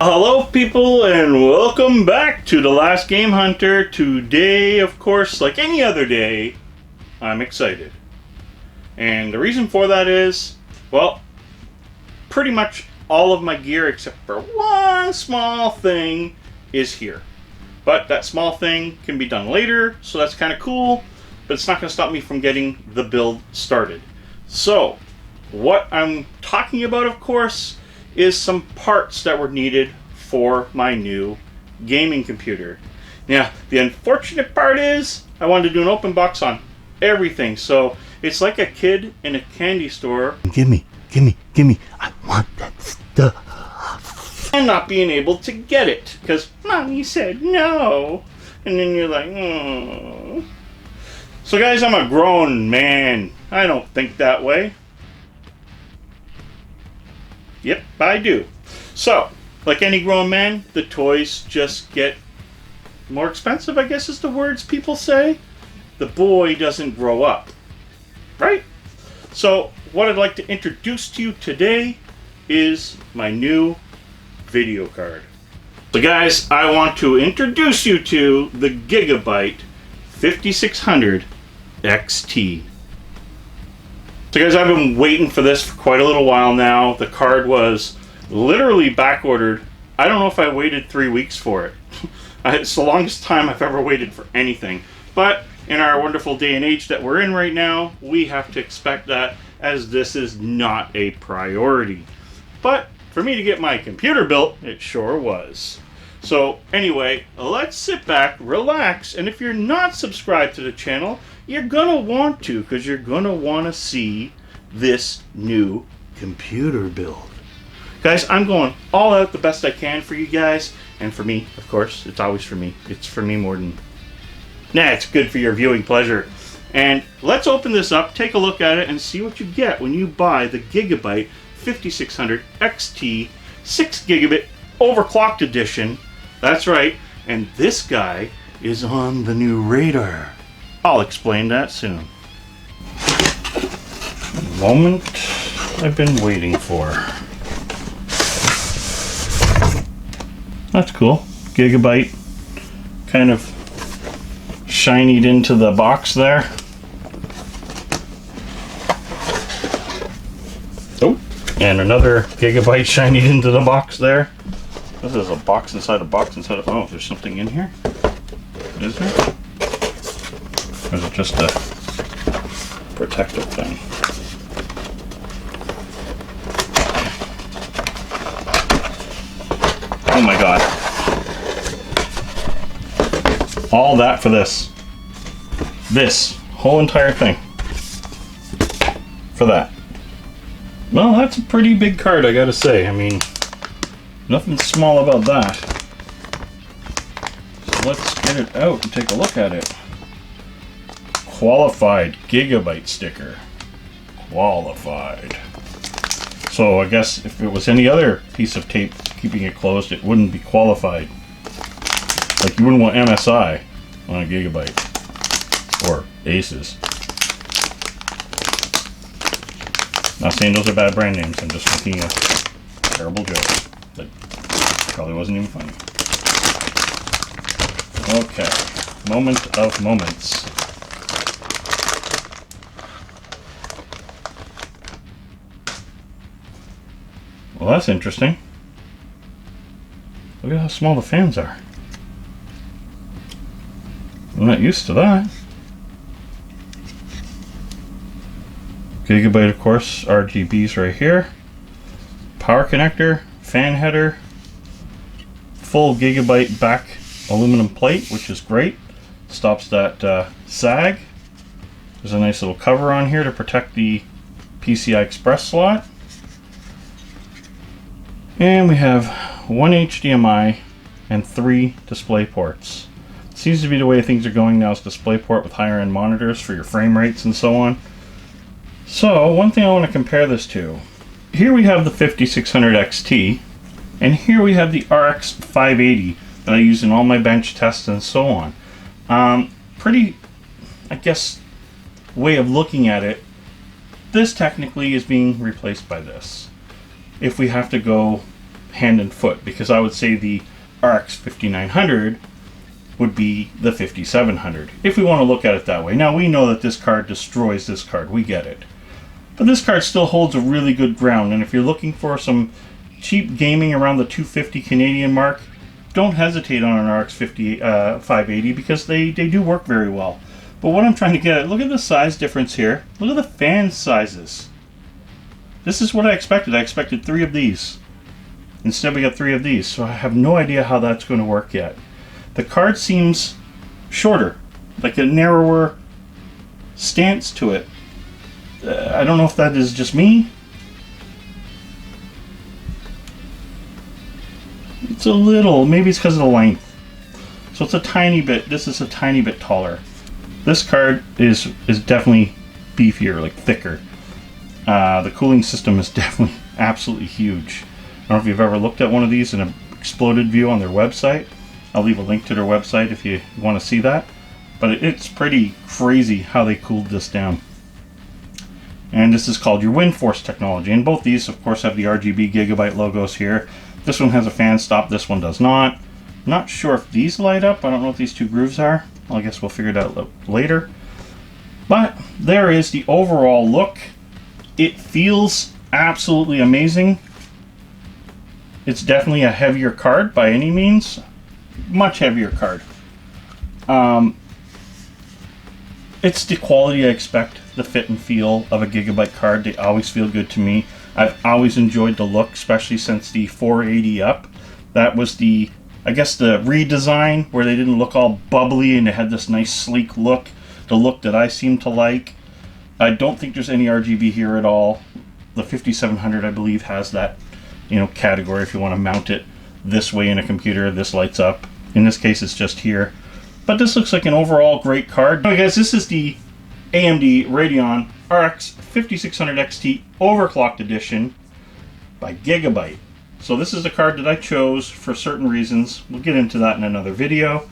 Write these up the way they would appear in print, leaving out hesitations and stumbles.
Hello people and welcome back to the Last Game Hunter. Today, of course, like any other day, I'm excited. And the reason for that is, well, pretty much all of my gear except for one small thing is here. But that small thing can be done later, so that's kind of cool, but it's not going to stop me from getting the build started. So, what I'm talking about, of course, is some parts that were needed for my new gaming computer. Now, the unfortunate part is I wanted to do an open box on everything, so it's like a kid in a candy store. Gimme, I want that stuff. And not being able to get it, because Mommy said no. And then you're like, oh. So guys, I'm a grown man. I don't think that way. Yep, I do. So, like any grown man, the toys just get more expensive, I guess is the words people say. The boy doesn't grow up, right? So, what I'd like to introduce to you today is my new video card. So guys, I want to introduce you to the GIGABYTE 5600 XT. So guys, I've been waiting for this for quite a little while now. The card was literally back ordered. I don't know if I waited 3 weeks for it. It's the longest time I've ever waited for anything. But in our wonderful day and age that we're in right now, we have to expect that, as this is not a priority. But for me to get my computer built, it sure was. So anyway, let's sit back, relax, and if you're not subscribed to the channel, you're gonna want to, because you're gonna want to see this new computer build. Guys, I'm going all out the best I can for you guys, and for me, of course. It's always for me. It's for me more than... Nah, it's good for your viewing pleasure. And let's open this up, take a look at it, and see what you get when you buy the GIGABYTE 5600 XT 6 gigabit overclocked edition. That's right, and this guy is on the new radar. I'll explain that soon. The moment I've been waiting for. That's cool. GIGABYTE kind of shinied into the box there. Oh, and another GIGABYTE shinied into the box there. This is a box inside a box inside a... Oh, there's something in here? Is there? Or is it just a protective thing? Oh my god. All that for this. This whole entire thing. For that. Well, that's a pretty big card, I gotta say. I mean, nothing small about that. So let's get it out and take a look at it. Qualified GIGABYTE sticker. Qualified. So I guess if it was any other piece of tape keeping it closed, it wouldn't be qualified. Like you wouldn't want MSI on a GIGABYTE. Or Aces. Not saying those are bad brand names, I'm just making a terrible joke that probably wasn't even funny. Okay. Moment of moments. Well, that's interesting. Look at how small the fans are. I'm not used to that. GIGABYTE, of course, RGBs right here. Power connector, fan header, full GIGABYTE back aluminum plate, which is great. Stops that sag. There's a nice little cover on here to protect the PCI Express slot. And we have one HDMI and 3 display ports. Seems to be the way things are going now, is display port with higher end monitors for your frame rates and so on. So one thing I want to compare this to. Here we have the 5600 XT, and here we have the RX 580 that I use in all my bench tests and so on. Pretty, I guess, way of looking at it, this technically is being replaced by this. If we have to go hand and foot, because I would say the RX 5900 would be the 5700, if we want to look at it that way. Now, we know that this card destroys this card, we get it. But this card still holds a really good ground, and if you're looking for some cheap gaming around the 250 Canadian mark, don't hesitate on an RX 580, because they do work very well. But what I'm trying to get at, look at the size difference here. Look at the fan sizes. This is what I expected. I expected 3 of these. Instead we got 3 of these, so I have no idea how that's going to work yet. The card seems shorter, like a narrower stance to it. I don't know if that is just me. It's a little, maybe it's because of the length. So it's a tiny bit, this is a tiny bit taller. This card is definitely beefier, like thicker. The cooling system is definitely absolutely huge. I don't know if you've ever looked at one of these in an exploded view on their website. I'll leave a link to their website if you want to see that. But it's pretty crazy how they cooled this down. And this is called your Wind Force technology. And both these, of course, have the RGB Gigabyte logos here. This one has a fan stop, this one does not. I'm not sure if these light up. I don't know what these 2 grooves are. Well, I guess we'll figure it out later. But there is the overall look. It feels absolutely amazing. It's definitely a heavier card by any means. Much heavier card. It's the quality I expect, the fit and feel of a Gigabyte card. They always feel good to me. I've always enjoyed the look, especially since the 480 up. That was the, I guess, the redesign where they didn't look all bubbly and they had this nice sleek look. The look that I seem to like. I don't think there's any RGB here at all. The 5700, I believe, has that, category if you want to mount it this way in a computer. This lights up. In this case, it's just here. But this looks like an overall great card. Anyway, guys, this is the AMD Radeon RX 5600 XT Overclocked Edition by Gigabyte. So this is the card that I chose for certain reasons. We'll get into that in another video.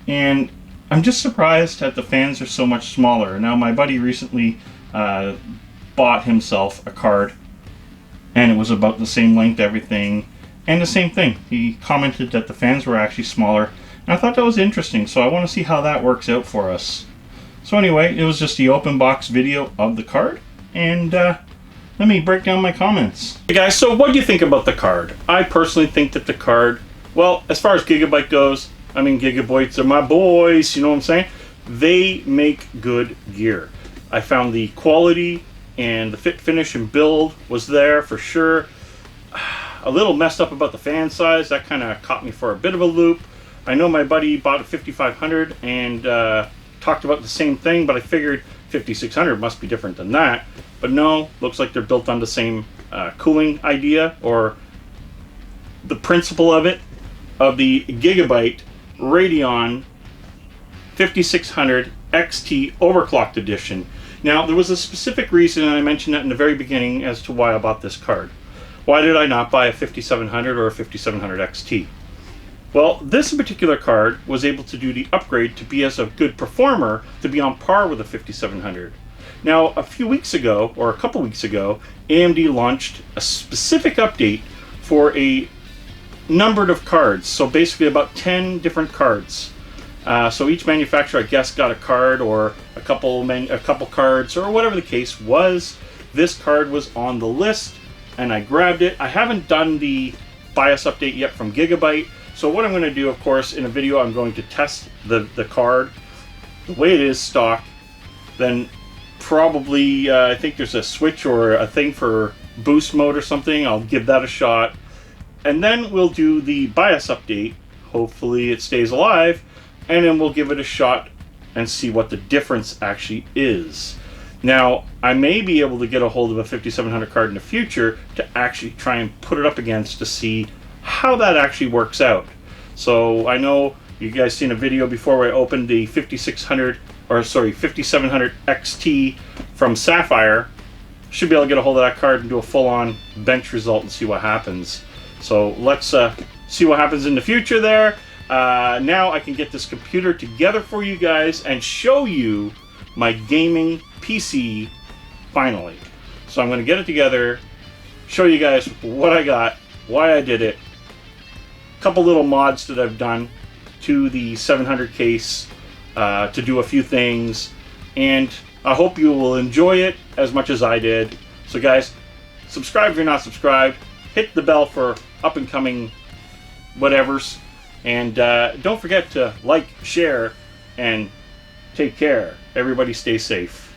And I'm just surprised that the fans are so much smaller. Now, my buddy recently bought himself a card, and it was about the same length, everything, and the same thing. He commented that the fans were actually smaller, and I thought that was interesting, so I want to see how that works out for us. So anyway, it was just the open box video of the card, and let me break down my comments. Hey guys, so what do you think about the card? I personally think that the card, well, as far as Gigabyte goes, I mean, Gigabytes are my boys, you know what I'm saying? They make good gear. I found the quality and the fit, finish, and build was there for sure. A little messed up about the fan size. That kind of caught me for a bit of a loop. I know my buddy bought a 5500 and talked about the same thing, but I figured 5600 must be different than that. But no, looks like they're built on the same cooling idea, or the principle of it, of the Gigabyte Radeon 5600 XT Overclocked Edition. Now, there was a specific reason, and I mentioned that in the very beginning, as to why I bought this card. Why did I not buy a 5700 or a 5700 XT? Well, this particular card was able to do the upgrade to be as a good performer, to be on par with a 5700. Now, a few weeks ago, or a couple weeks ago, AMD launched a specific update for a numbered of cards. So basically about 10 different cards. So each manufacturer, I guess, got a card or a couple cards, or whatever the case was. This card was on the list, and I grabbed it. I haven't done the BIOS update yet from Gigabyte. So what I'm going to do, of course, in a video, I'm going to test the card the way it is stock. Then probably, I think there's a switch or a thing for boost mode or something. I'll give that a shot. And then we'll do the BIOS update. Hopefully it stays alive. And then we'll give it a shot and see what the difference actually is. Now, I may be able to get a hold of a 5700 card in the future to actually try and put it up against to see how that actually works out. So I know you guys seen a video before where I opened the 5700 XT from Sapphire. Should be able to get a hold of that card and do a full-on bench result and see what happens. So let's see what happens in the future there. Now I can get this computer together for you guys and show you my gaming PC finally. So I'm going to get it together, show you guys what I got, why I did it, couple little mods that I've done to the 700 case to do a few things, and I hope you will enjoy it as much as I did. So guys, subscribe if you're not subscribed, hit the bell for up and coming whatevers, and don't forget to like, share, and take care. Everybody stay safe.